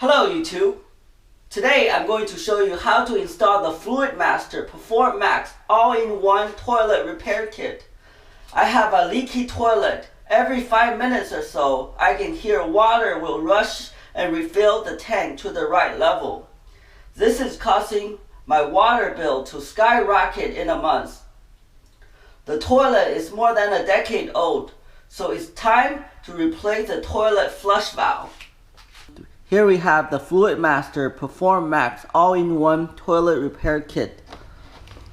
Hello YouTube! Today I'm going to show you how to install the Fluidmaster PerforMax all-in-one toilet repair kit. I have a leaky toilet. Every 5 minutes or so I can hear water will rush and refill the tank to the right level. This is causing my water bill to skyrocket in a month. The toilet is more than a decade old, so it's time to replace the toilet flush valve. Here we have the Fluidmaster PerforMax all-in-one toilet repair kit.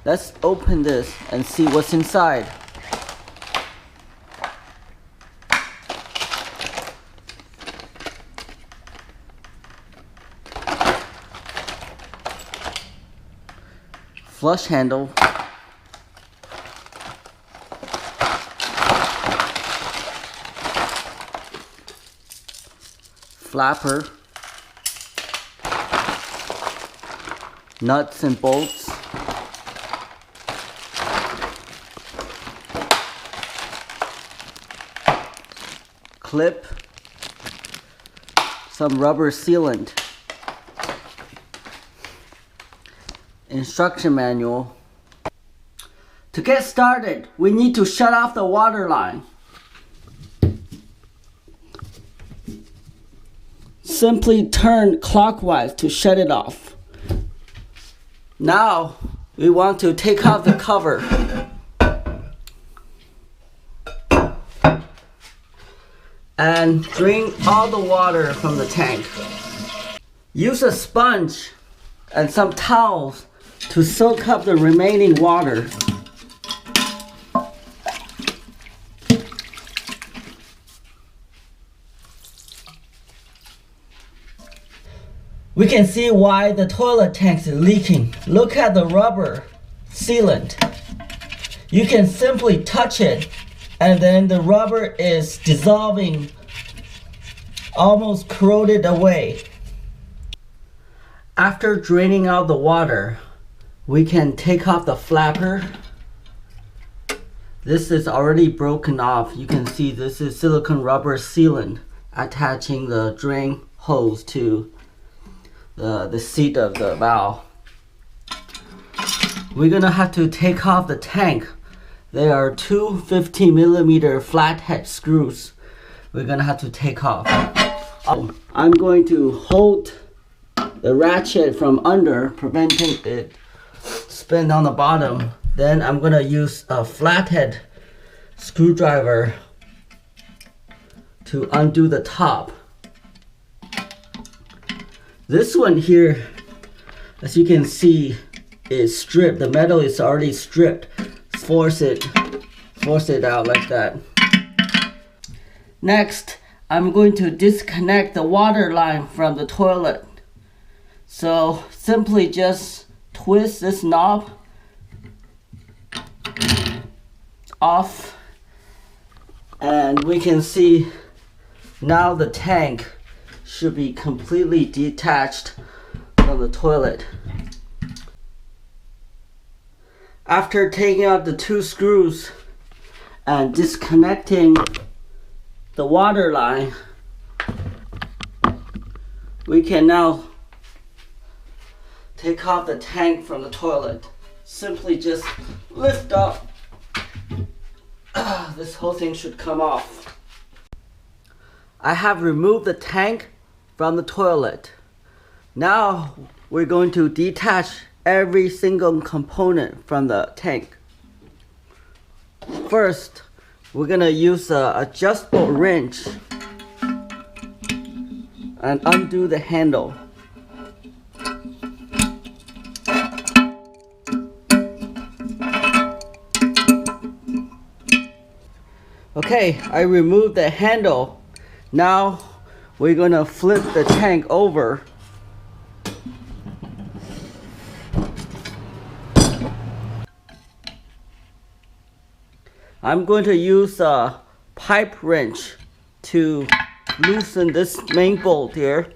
Let's open this and see what's inside. Flush handle. Flapper. Nuts and bolts, clip, some rubber sealant, instruction manual. To get started, we need to shut off the water line. Simply turn clockwise to shut it off. Now, we want to take off the cover. And drain all the water from the tank. Use a sponge and some towels to soak up the remaining water. We can see why the toilet tank is leaking. Look at the rubber sealant. You can simply touch it and then the rubber is dissolving, almost corroded away. After draining out the water, we can take off the flapper. This is already broken off. You can see this is silicone rubber sealant attaching the drain hose to the seat of the valve. We're gonna have to take off the tank. There are two 15mm flathead screws we're gonna have to take off. I'm going to hold the ratchet from under, preventing it spin on the bottom. Then I'm gonna use a flathead screwdriver to undo the top. This one here, as you can see, is stripped. The metal is already stripped. Force it out like that. Next, I'm going to disconnect the water line from the toilet. So simply just twist this knob off, and we can see now the tank should be completely detached from the toilet. After taking out the two screws and disconnecting the water line, we can now take off the tank from the toilet. Simply just lift up. This whole thing should come off. I have removed the tank from the toilet. Now we're going to detach every single component from the tank. First, we're gonna use an adjustable wrench and undo the handle. Okay, I removed the handle. Now we're gonna flip the tank over. I'm going to use a pipe wrench to loosen this main bolt here.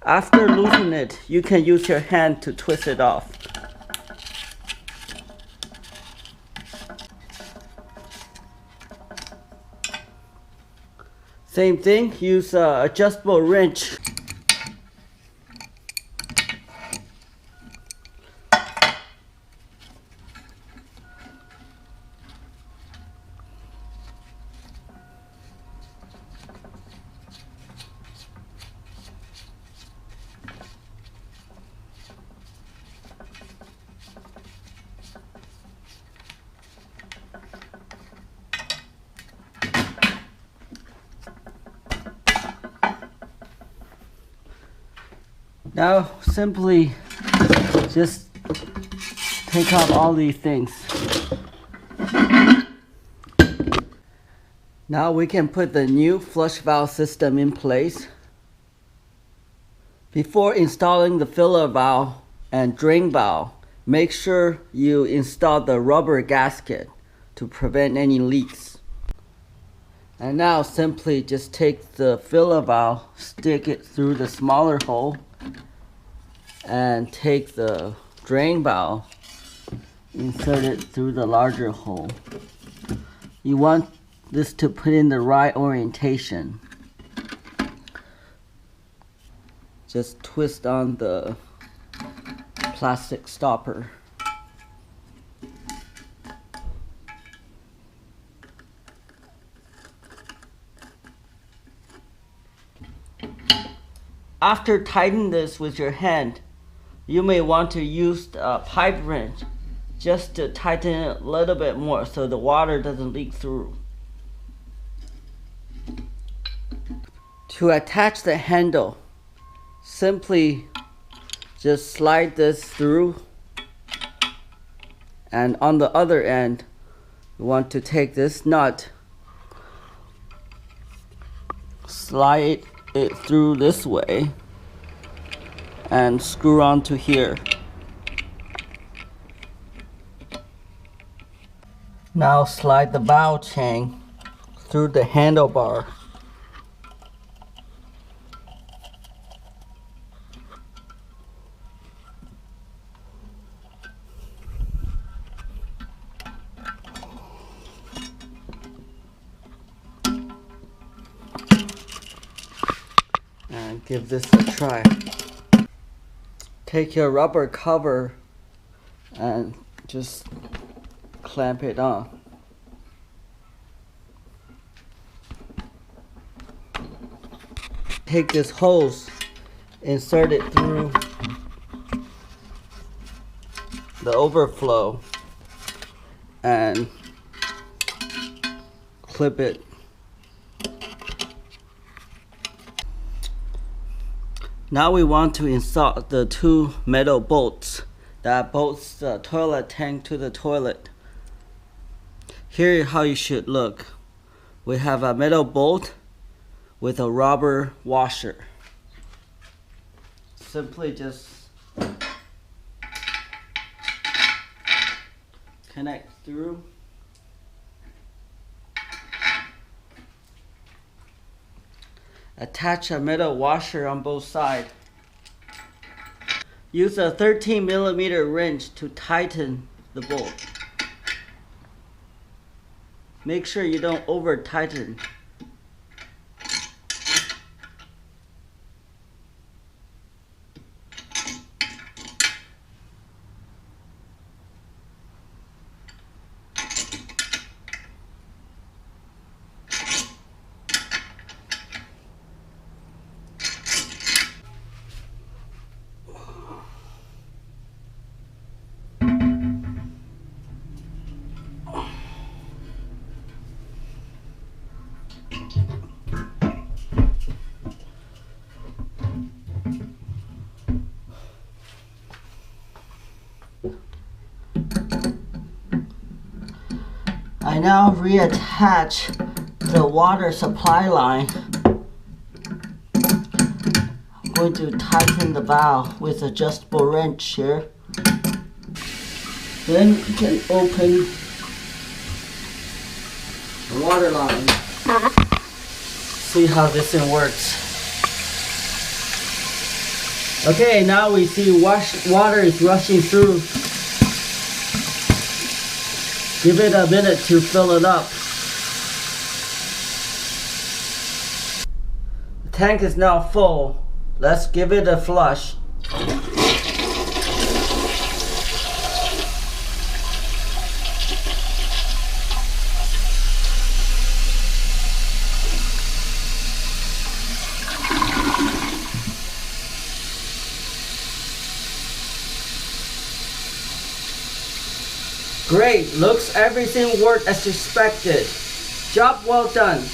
After loosening it, you can use your hand to twist it off. Same thing, use a adjustable wrench. Now simply just take out all these things. Now we can put the new flush valve system in place. Before installing the filler valve and drain valve, make sure you install the rubber gasket to prevent any leaks. And now simply just take the filler valve, stick it through the smaller hole, and take the drain valve, insert it through the larger hole. You want this to put in the right orientation. Just twist on the plastic stopper. After tightening this with your hand, you may want to use a pipe wrench just to tighten it a little bit more so the water doesn't leak through. To attach the handle, simply just slide this through, and on the other end you want to take this nut, slide it through this way, and screw onto here. Now slide the valve chain through the handlebar. And give this a try. Take your rubber cover and just clamp it on. Take this hose, insert it through the overflow, and clip it. Now we want to install the two metal bolts that bolts the toilet tank to the toilet. Here is how you should look. We have a metal bolt with a rubber washer. Simply just connect through. Attach a metal washer on both sides. Use a 13mm wrench to tighten the bolt. Make sure you don't over tighten. I now reattach the water supply line. I'm going to tighten the valve with adjustable wrench here. Then you can open the water line. See how this thing works. Okay, now we see water is rushing through. Give it a minute to fill it up. tank is now full. Let's give it a flush. Great, looks everything worked as expected. Job well done.